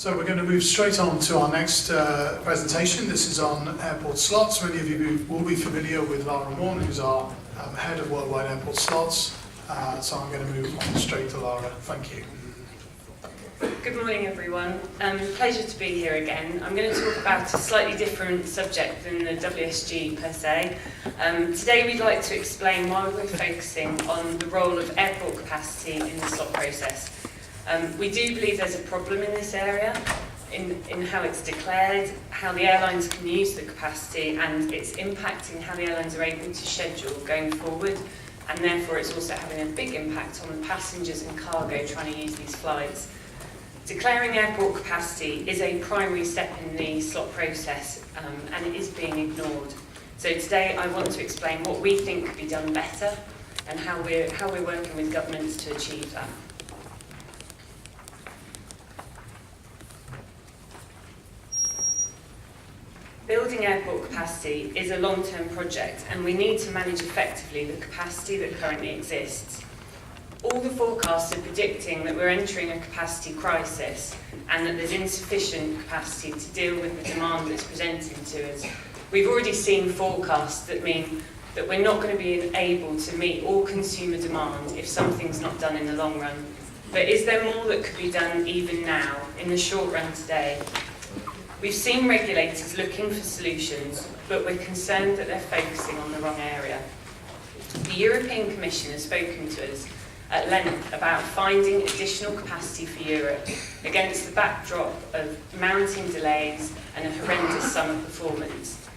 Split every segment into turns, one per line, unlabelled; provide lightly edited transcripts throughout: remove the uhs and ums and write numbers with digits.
So we're going to move straight on to our next presentation. This is on airport slots. Many of you will be familiar with Lara, who's our head of worldwide airport slots. So I'm going to move on straight to Lara. Thank you.
Good morning, everyone. Pleasure to be here again. I'm going to talk about a slightly different subject than the WSG per se. Today we'd like to explain why we're focusing on the role of airport capacity in the slot process. We do believe there's a problem in this area, in how it's declared, how the airlines can use the capacity, and it's impacting how the airlines are able to schedule going forward, and therefore it's also having a big impact on the passengers and cargo trying to use these flights. Declaring airport capacity is a primary step in the slot process, and it is being ignored. So today I want to explain what we think could be done better and how we're working with governments to achieve that. Building airport capacity is a long-term project, and we need to manage effectively the capacity that currently exists. All the forecasts are predicting that we're entering a capacity crisis and that there's insufficient capacity to deal with the demand that's presented to us. We've already seen forecasts that mean that we're not going to be able to meet all consumer demand if something's not done in the long run. But is there more that could be done even now, in the short run today? We've seen regulators looking for solutions, but we're concerned that they're focusing on the wrong area. The European Commission has spoken to us at length about finding additional capacity for Europe against the backdrop of mounting delays and a horrendous summer performance.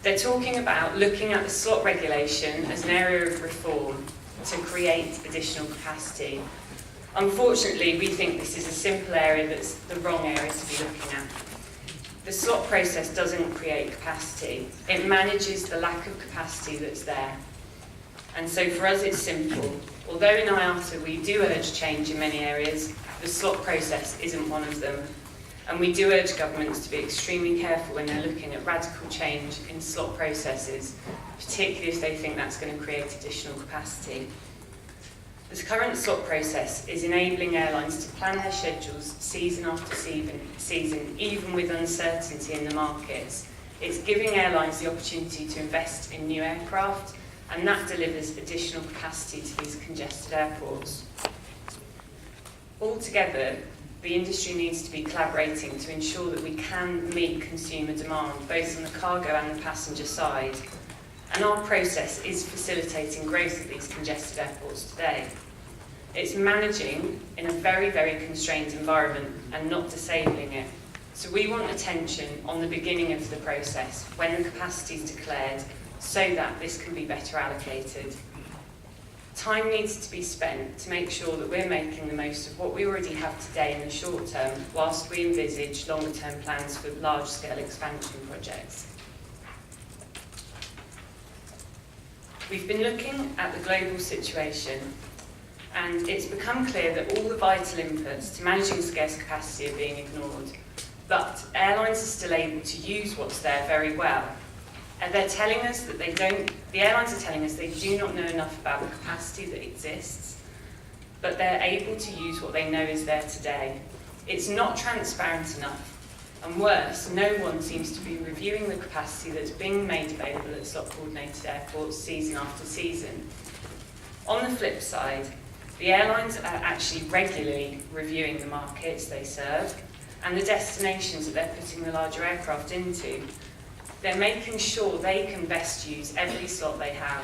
They're talking about looking at the slot regulation as an area of reform to create additional capacity. Unfortunately, we think this is a simple area that's the wrong area to be looking at. The slot process doesn't create capacity. It manages the lack of capacity that's there. And so for us it's simple. Although in IATA we do urge change in many areas, the slot process isn't one of them. And we do urge governments to be extremely careful when they're looking at radical change in slot processes, particularly if they think that's going to create additional capacity. The current slot process is enabling airlines to plan their schedules season after season, even with uncertainty in the markets. It's giving airlines the opportunity to invest in new aircraft, and that delivers additional capacity to these congested airports. Altogether, the industry needs to be collaborating to ensure that we can meet consumer demand, both on the cargo and the passenger side. And our process is facilitating growth at these congested airports today. It's managing in a very, very constrained environment and not disabling it. So we want attention on the beginning of the process, when the capacity is declared, so that this can be better allocated. Time needs to be spent to make sure that we're making the most of what we already have today in the short term, whilst we envisage longer term plans for large-scale expansion projects. We've been looking at the global situation, and it's become clear that all the vital inputs to managing scarce capacity are being ignored. But airlines are still able to use what's there very well. And they're telling us that the airlines are telling us they do not know enough about the capacity that exists, but they're able to use what they know is there today. It's not transparent enough. And worse, no one seems to be reviewing the capacity that's being made available at slot-coordinated airports season after season. On the flip side, the airlines are actually regularly reviewing the markets they serve and the destinations that they're putting the larger aircraft into. They're making sure they can best use every slot they have.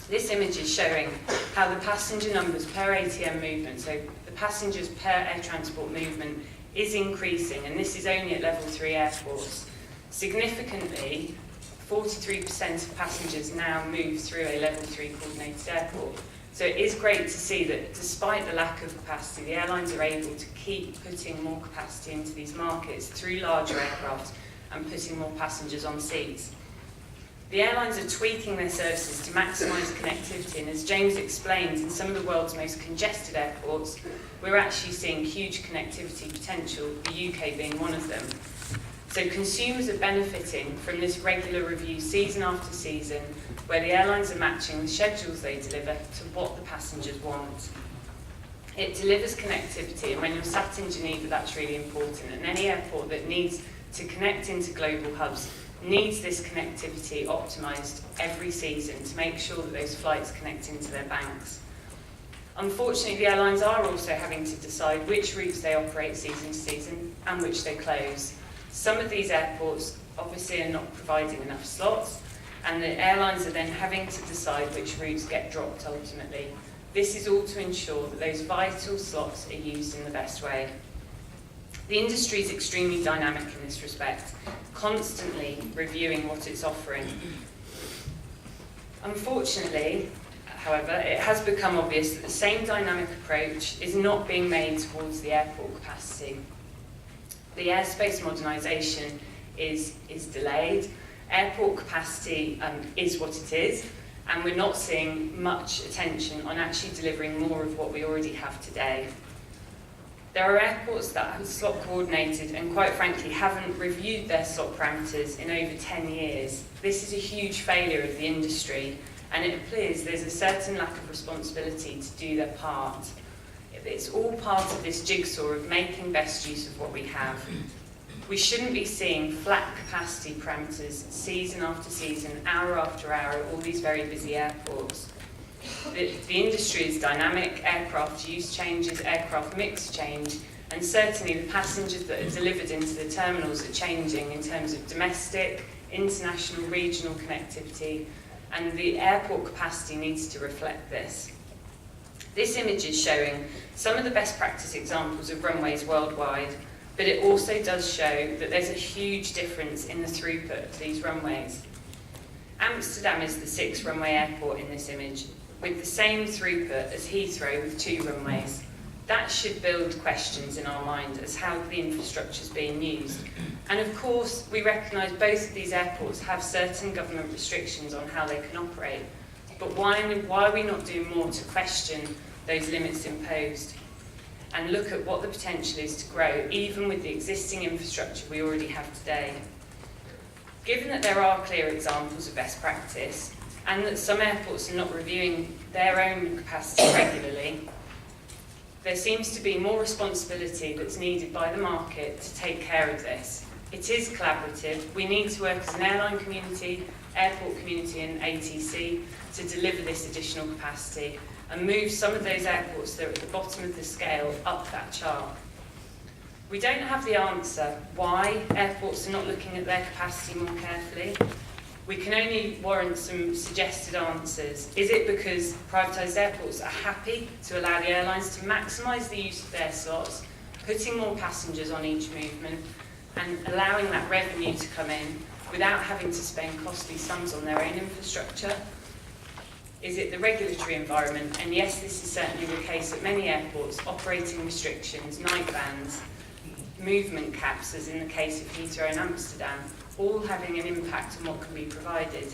This image is showing how the passenger numbers per ATM movement, so the passengers per air transport movement, is increasing, and this is only at level 3 airports. Significantly, 43% of passengers now move through a level 3 coordinated airport. So it is great to see that despite the lack of capacity, the airlines are able to keep putting more capacity into these markets through larger aircraft and putting more passengers on seats. The airlines are tweaking their services to maximise connectivity, and as James explained, in some of the world's most congested airports, we're actually seeing huge connectivity potential, the UK being one of them. So consumers are benefiting from this regular review season after season, where the airlines are matching the schedules they deliver to what the passengers want. It delivers connectivity, and when you're sat in Geneva, that's really important. And any airport that needs to connect into global hubs needs this connectivity optimised every season to make sure that those flights connect into their banks. Unfortunately, the airlines are also having to decide which routes they operate season to season and which they close. Some of these airports obviously are not providing enough slots, and the airlines are then having to decide which routes get dropped ultimately. This is all to ensure that those vital slots are used in the best way. The industry is extremely dynamic in this respect, constantly reviewing what it's offering. Unfortunately, however, it has become obvious that the same dynamic approach is not being made towards the airport capacity. The airspace modernisation is delayed, airport capacity is what it is, and we're not seeing much attention on actually delivering more of what we already have today. There are airports that have slot coordinated and quite frankly haven't reviewed their slot parameters in over 10 years. This is a huge failure of the industry, and it appears there's a certain lack of responsibility to do their part. It's all part of this jigsaw of making best use of what we have. We shouldn't be seeing flat capacity parameters season after season, hour after hour, at all these very busy airports. The industry is dynamic, aircraft use changes, aircraft mix change, and certainly the passengers that are delivered into the terminals are changing in terms of domestic, international, regional connectivity, and the airport capacity needs to reflect this. This image is showing some of the best practice examples of runways worldwide, but it also does show that there's a huge difference in the throughput of these runways. Amsterdam is the 6th runway airport in this image, with the same throughput as Heathrow with 2 runways. That should build questions in our mind as how the infrastructure is being used. And of course, we recognise both of these airports have certain government restrictions on how they can operate. But why are we not doing more to question those limits imposed and look at what the potential is to grow, even with the existing infrastructure we already have today? Given that there are clear examples of best practice, and that some airports are not reviewing their own capacity regularly, there seems to be more responsibility that's needed by the market to take care of this. It is collaborative. We need to work as an airline community, airport community and ATC to deliver this additional capacity and move some of those airports that are at the bottom of the scale up that chart. We don't have the answer why airports are not looking at their capacity more carefully. We can only warrant some suggested answers. Is it because privatised airports are happy to allow the airlines to maximise the use of their slots, putting more passengers on each movement and allowing that revenue to come in without having to spend costly sums on their own infrastructure? Is it the regulatory environment? And yes, this is certainly the case at many airports, operating restrictions, night bans, movement caps, as in the case of Heathrow and Amsterdam, all having an impact on what can be provided?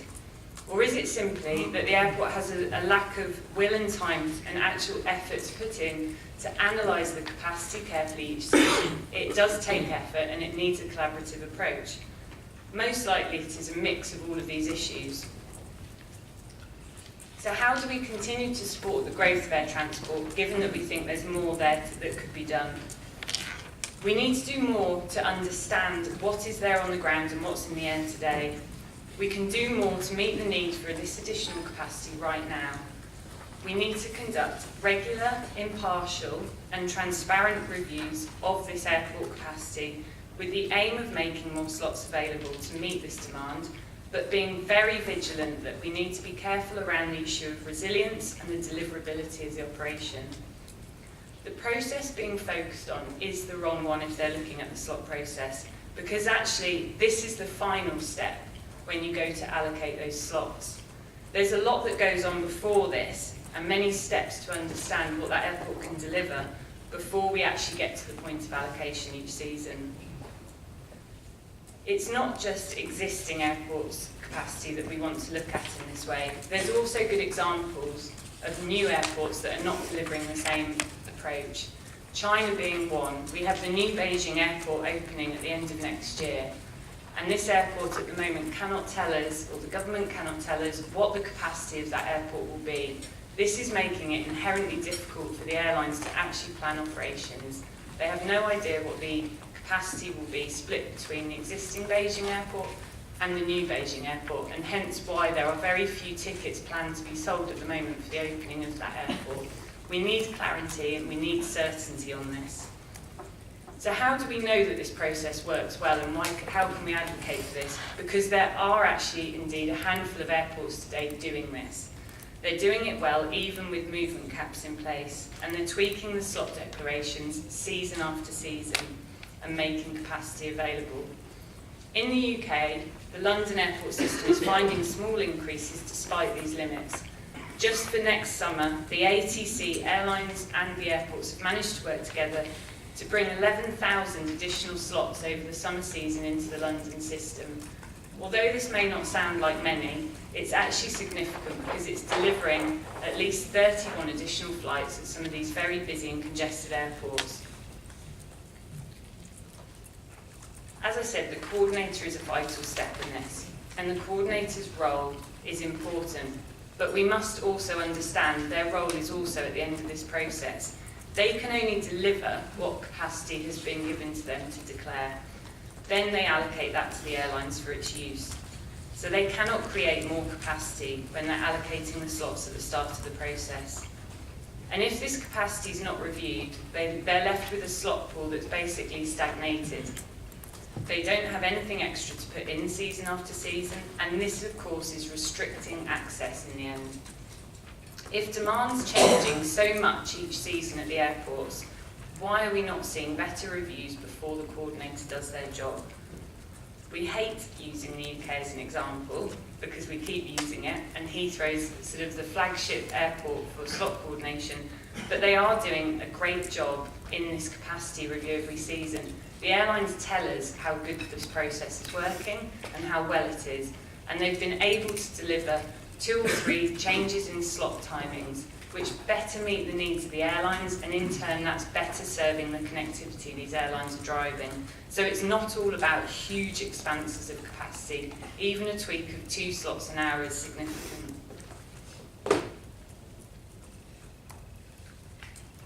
Or is it simply that the airport has a lack of will and time and actual effort to put in to analyse the capacity carefully each season? It does take effort and it needs a collaborative approach. Most likely it is a mix of all of these issues. So how do we continue to support the growth of air transport, given that we think there's more there that could be done? We need to do more to understand what is there on the ground and what's in the air today. We can do more to meet the need for this additional capacity right now. We need to conduct regular, impartial and transparent reviews of this airport capacity with the aim of making more slots available to meet this demand, but being very vigilant that we need to be careful around the issue of resilience and the deliverability of the operation. The process being focused on is the wrong one if they're looking at the slot process, because actually this is the final step when you go to allocate those slots. There's a lot that goes on before this and many steps to understand what that airport can deliver before we actually get to the point of allocation each season. It's not just existing airports' capacity that we want to look at in this way. There's also good examples of new airports that are not delivering the same approach. China being one. We have the new Beijing airport opening at the end of next year. And this airport at the moment cannot tell us, or the government cannot tell us, what the capacity of that airport will be. This is making it inherently difficult for the airlines to actually plan operations. They have no idea what the capacity will be split between the existing Beijing airport and the new Beijing airport, and hence why there are very few tickets planned to be sold at the moment for the opening of that airport. We need clarity and we need certainty on this. So how do we know that this process works well, and how can we advocate for this? Because there are actually indeed a handful of airports today doing this. They're doing it well even with movement caps in place, and they're tweaking the slot declarations season after season and making capacity available. In the UK, the London airport system is finding small increases despite these limits. Just for next summer, the ATC, airlines and the airports have managed to work together to bring 11,000 additional slots over the summer season into the London system. Although this may not sound like many, it's actually significant because it's delivering at least 31 additional flights at some of these very busy and congested airports. As I said, the coordinator is a vital step in this, and the coordinator's role is important, but we must also understand their role is also at the end of this process. They can only deliver what capacity has been given to them to declare. Then they allocate that to the airlines for its use. So they cannot create more capacity when they're allocating the slots at the start of the process. And if this capacity is not reviewed, they're left with a slot pool that's basically stagnated. They don't have anything extra to put in season after season, and this of course is restricting access in the end. If demand's changing so much each season at the airports, why are we not seeing better reviews before the coordinator does their job? We hate using the UK as an example because we keep using it, and Heathrow's sort of the flagship airport for slot coordination, but they are doing a great job in this capacity review every season. The airlines tell us how good this process is working and how well it is, and they've been able to deliver 2 or 3 changes in slot timings which better meet the needs of the airlines, and in turn that's better serving the connectivity these airlines are driving. So it's not all about huge expanses of capacity. Even a tweak of 2 slots an hour is significant.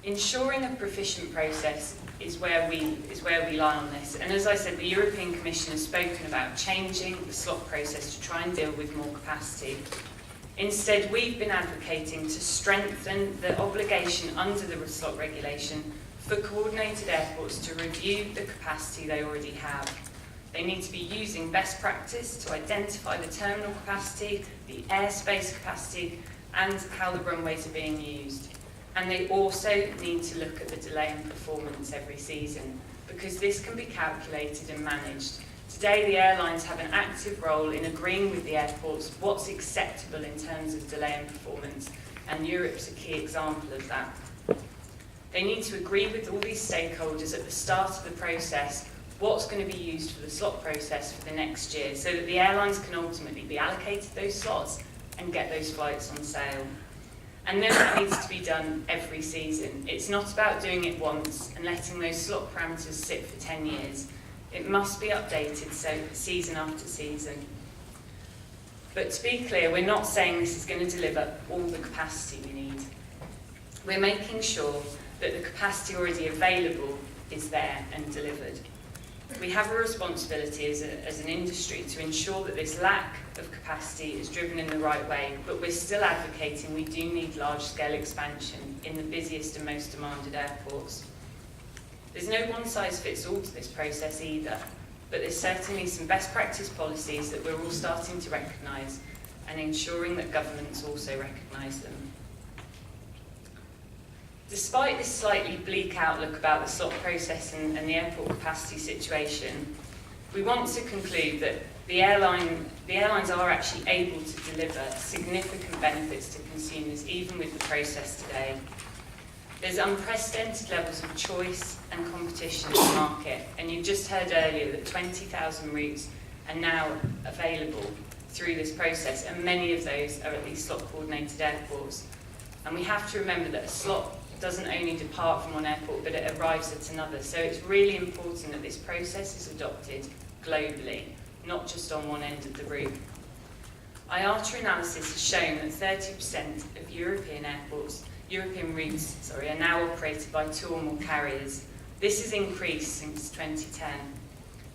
Ensuring a proficient process is where we lie on this. And as I said, the European Commission has spoken about changing the slot process to try and deal with more capacity. Instead, we've been advocating to strengthen the obligation under the slot regulation for coordinated airports to review the capacity they already have. They need to be using best practice to identify the terminal capacity, the airspace capacity, and how the runways are being used. And they also need to look at the delay in performance every season, because this can be calculated and managed. Today, the airlines have an active role in agreeing with the airports what's acceptable in terms of delay in performance, and Europe's a key example of that. They need to agree with all these stakeholders at the start of the process what's going to be used for the slot process for the next year, so that the airlines can ultimately be allocated those slots and get those flights on sale. And then that needs to be done every season. It's not about doing it once and letting those slot parameters sit for 10 years. It must be updated so season after season. But to be clear, we're not saying this is going to deliver all the capacity we need. We're making sure that the capacity already available is there and delivered. We have a responsibility as an industry to ensure that this lack of capacity is driven in the right way, but we're still advocating we do need large-scale expansion in the busiest and most demanded airports. There's no one-size-fits-all to this process either, but there's certainly some best practice policies that we're all starting to recognise, and ensuring that governments also recognise them. Despite this slightly bleak outlook about the slot process and the airport capacity situation, we want to conclude that the airlines are actually able to deliver significant benefits to consumers, even with the process today. There's unprecedented levels of choice and competition in the market, and you've just heard earlier that 20,000 routes are now available through this process, and many of those are at these slot-coordinated airports. And we have to remember that a slot doesn't only depart from one airport, but it arrives at another. So it's really important that this process is adopted globally, not just on one end of the route. IATA analysis has shown that 30% of European routes, are now operated by 2 or more carriers. This has increased since 2010.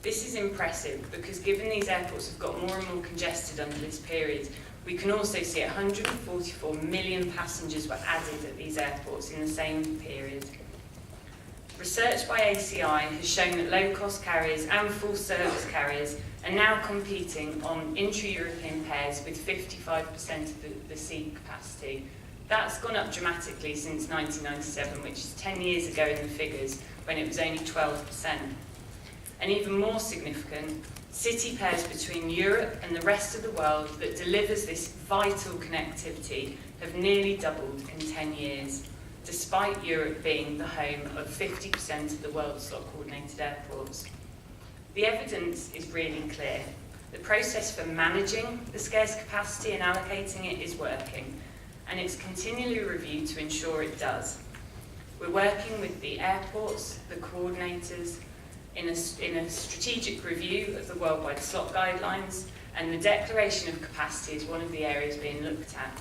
This is impressive because given these airports have got more and more congested under this period, we can also see 144 million passengers were added at these airports in the same period. Research by ACI has shown that low-cost carriers and full-service carriers are now competing on intra-European pairs with 55% of the seat capacity. That's gone up dramatically since 1997, which is 10 years ago in the figures, when it was only 12%. And even more significant, city pairs between Europe and the rest of the world that delivers this vital connectivity have nearly doubled in 10 years, despite Europe being the home of 50% of the world's slot-coordinated airports. The evidence is really clear. The process for managing the scarce capacity and allocating it is working, and it's continually reviewed to ensure it does. We're working with the airports, the coordinators, in a strategic review of the worldwide slot guidelines, and the declaration of capacity is one of the areas being looked at.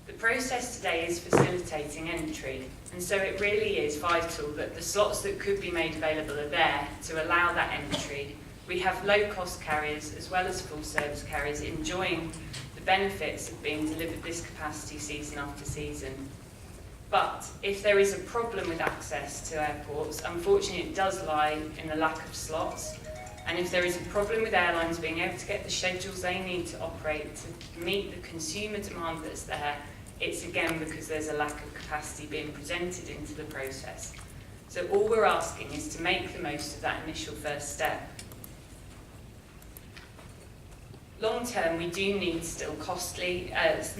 The process today is facilitating entry, and so it really is vital that the slots that could be made available are there to allow that entry. We have low-cost carriers as well as full-service carriers enjoying the benefits of being delivered this capacity season after season. But if there is a problem with access to airports, unfortunately it does lie in the lack of slots. And if there is a problem with airlines being able to get the schedules they need to operate to meet the consumer demand that's there, it's again because there's a lack of capacity being presented into the process. So all we're asking is to make the most of that initial first step. Long term, we do need still costly,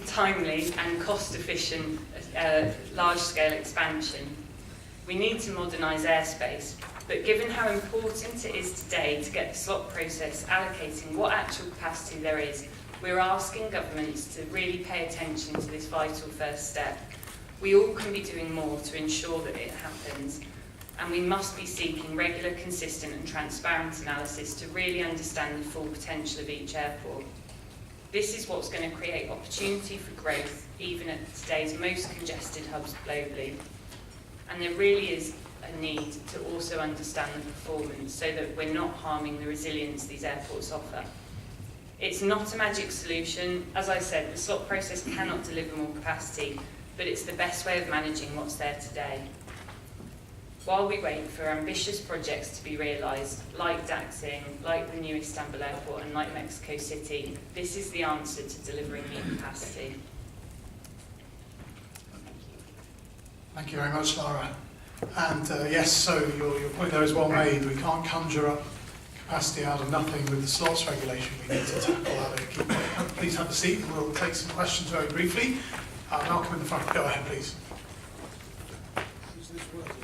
timely and cost-efficient large-scale expansion. We need to modernise airspace, but given how important it is today to get the slot process allocating what actual capacity there is, we're asking governments to really pay attention to this vital first step. We all can be doing more to ensure that it happens, and we must be seeking regular, consistent and transparent analysis to really understand the full potential of each airport. This is what's going to create opportunity for growth, even at today's most congested hubs globally. And there really is a need to also understand the performance so that we're not harming the resilience these airports offer. It's not a magic solution. As I said, the slot process cannot deliver more capacity, but it's the best way of managing what's there today. While we wait for ambitious projects to be realised, like Daxing, like the new Istanbul airport and like Mexico City, this is the answer to delivering new capacity.
Thank you very much, Lara. And yes, so your point there is well made. We can't conjure up capacity out of nothing with the slots regulation. We need to tackle that. Please have a seat and we'll take some questions very briefly. Malcolm in the front, go ahead please.
Is this working?